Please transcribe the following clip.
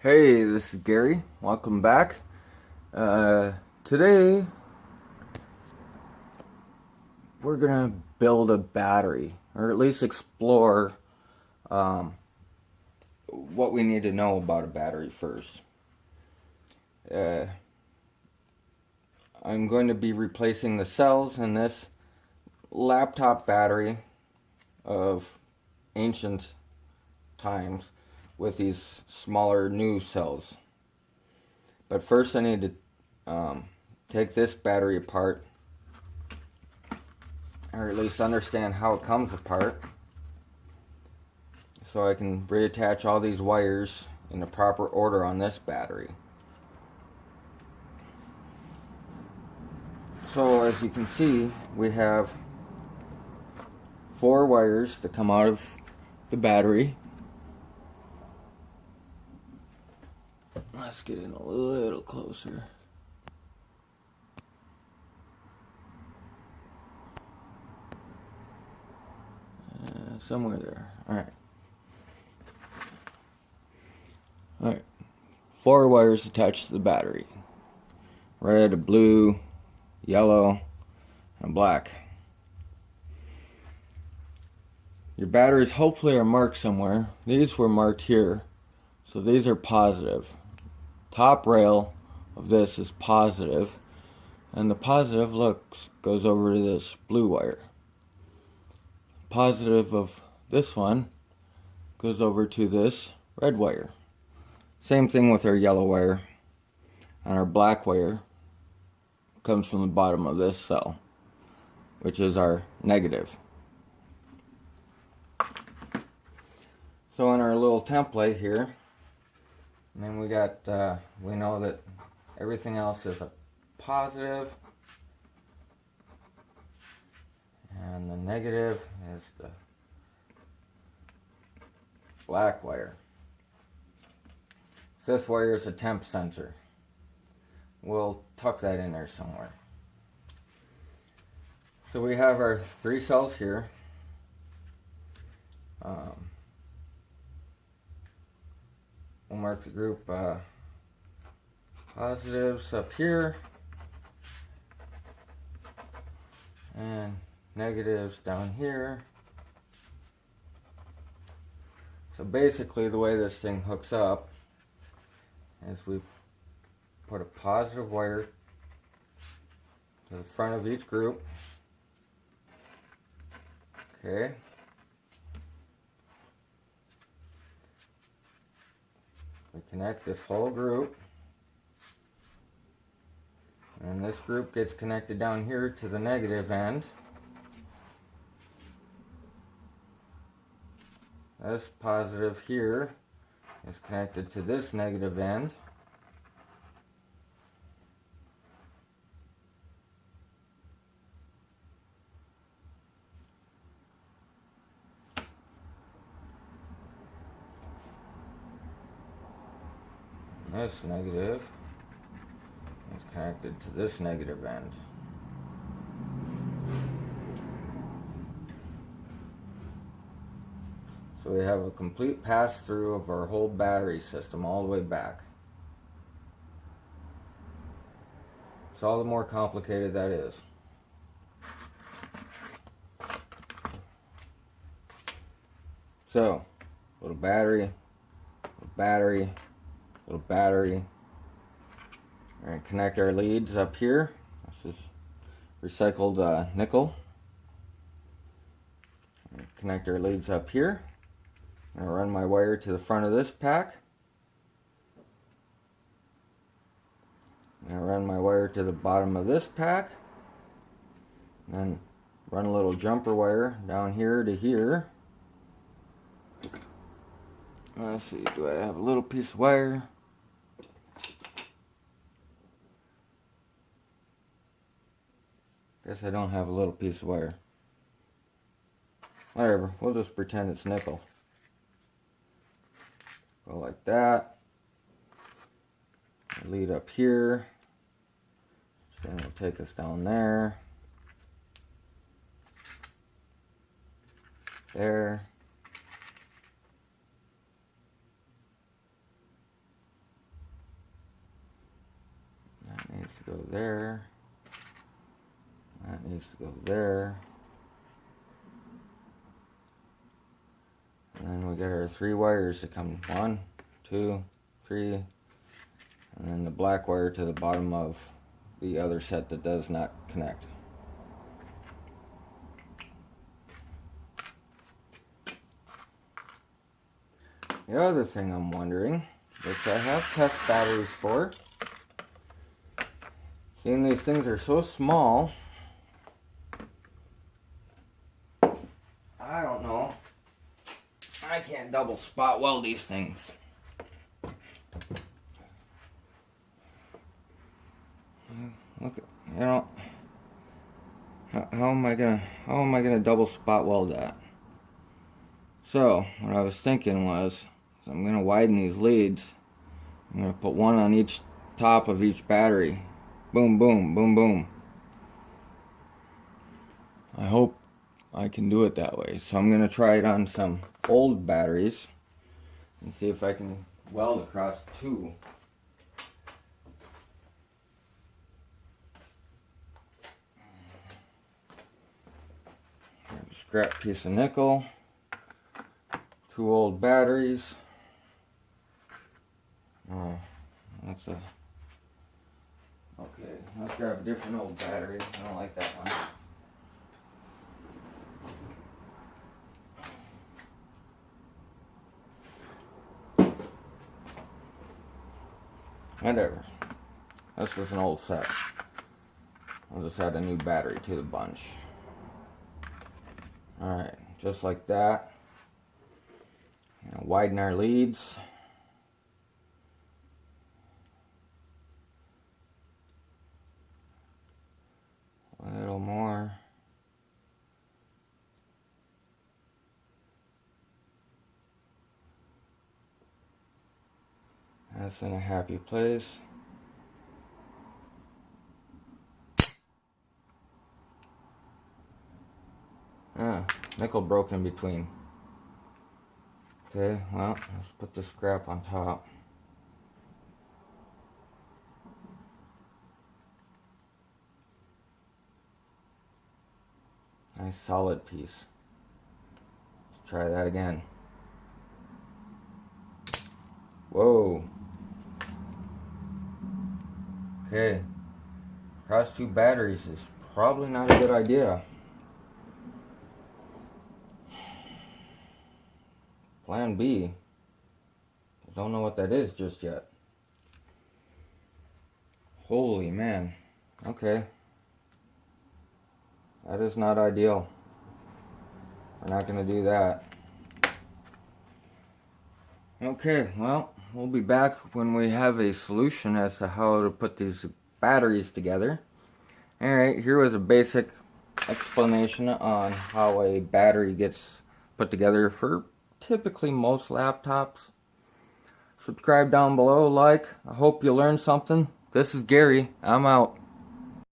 Hey, this is Gary. Welcome back. Today we're gonna build a battery, or at least explore what we need to know about a battery first. I'm going to be replacing the cells in this laptop battery of ancient times with these smaller new cells. But first I need to take this battery apart, or at least understand how it comes apart, so I can reattach all these wires in the proper order on this battery. So as you can see, we have 4 wires that come out of the battery. Let's get in a little closer. Somewhere there. Alright. 4 wires attached to the battery. Red, blue, yellow, and black. Your batteries hopefully are marked somewhere. These were marked here. So these are positive. Top rail of this is positive, and the positive, goes over to this blue wire. Positive of this one goes over to this red wire. Same thing with our yellow wire, and our black wire comes from the bottom of this cell, which is our negative. So in our little template here, and then we know that everything else is a positive, and the negative is the black wire. This wire is a temp sensor. We'll tuck that in there somewhere. So we have our 3 cells here. We'll mark the group positives up here and negatives down here. So basically the way this thing hooks up is we put a positive wire to the front of each group. Okay. We connect this whole group, and this group gets connected down here to the negative end. This positive here is connected to this negative end. This negative is connected to this negative end. So we have a complete pass-through of our whole battery system all the way back. It's all the more complicated that is. So, little battery, little battery, little battery. We're going to connect our leads up here. This is recycled nickel. Connect our leads up here. I'm going to run my wire to the front of this pack. I'm going to run my wire to the bottom of this pack. And then run a little jumper wire down here to here. Let's see, do I have a little piece of wire? Guess I don't have a little piece of wire. Whatever, we'll just pretend it's nickel. Go like that. Lead up here. Then we'll take us down there. There. to go there. That needs to go there. And then we got our 3 wires to come. 1, 2, 3. And then the black wire to the bottom of the other set that does not connect. The other thing I'm wondering, which I have test batteries for, seeing these things are so small, I don't know. I can't double spot weld these things. Look, you know, how am I gonna double spot weld that? So what I was thinking was, I'm gonna widen these leads. I'm gonna put one on each top of each battery. Boom, boom, boom, boom. I hope I can do it that way. So I'm gonna try it on some old batteries and see if I can weld across 2. Scrap piece of nickel, 2 old batteries. Oh, that's a... Okay, let's grab a different old battery. I don't like that one. Whatever. This is an old set. I'll just add a new battery to the bunch. Alright, just like that. Widen our leads. A little more. That's in a happy place. Nickel broke in between. Okay, well, let's put the scrap on top. Nice solid piece. Let's try that again. Whoa. Okay. Cross 2 batteries is probably not a good idea. Plan B. I don't know what that is just yet. Holy man. Okay. That is not ideal. We're not going to do that. Okay, well, we'll be back when we have a solution as to how to put these batteries together. Alright, here was a basic explanation on how a battery gets put together for typically most laptops. Subscribe down below, like. I hope you learned something. This is Gary. I'm out.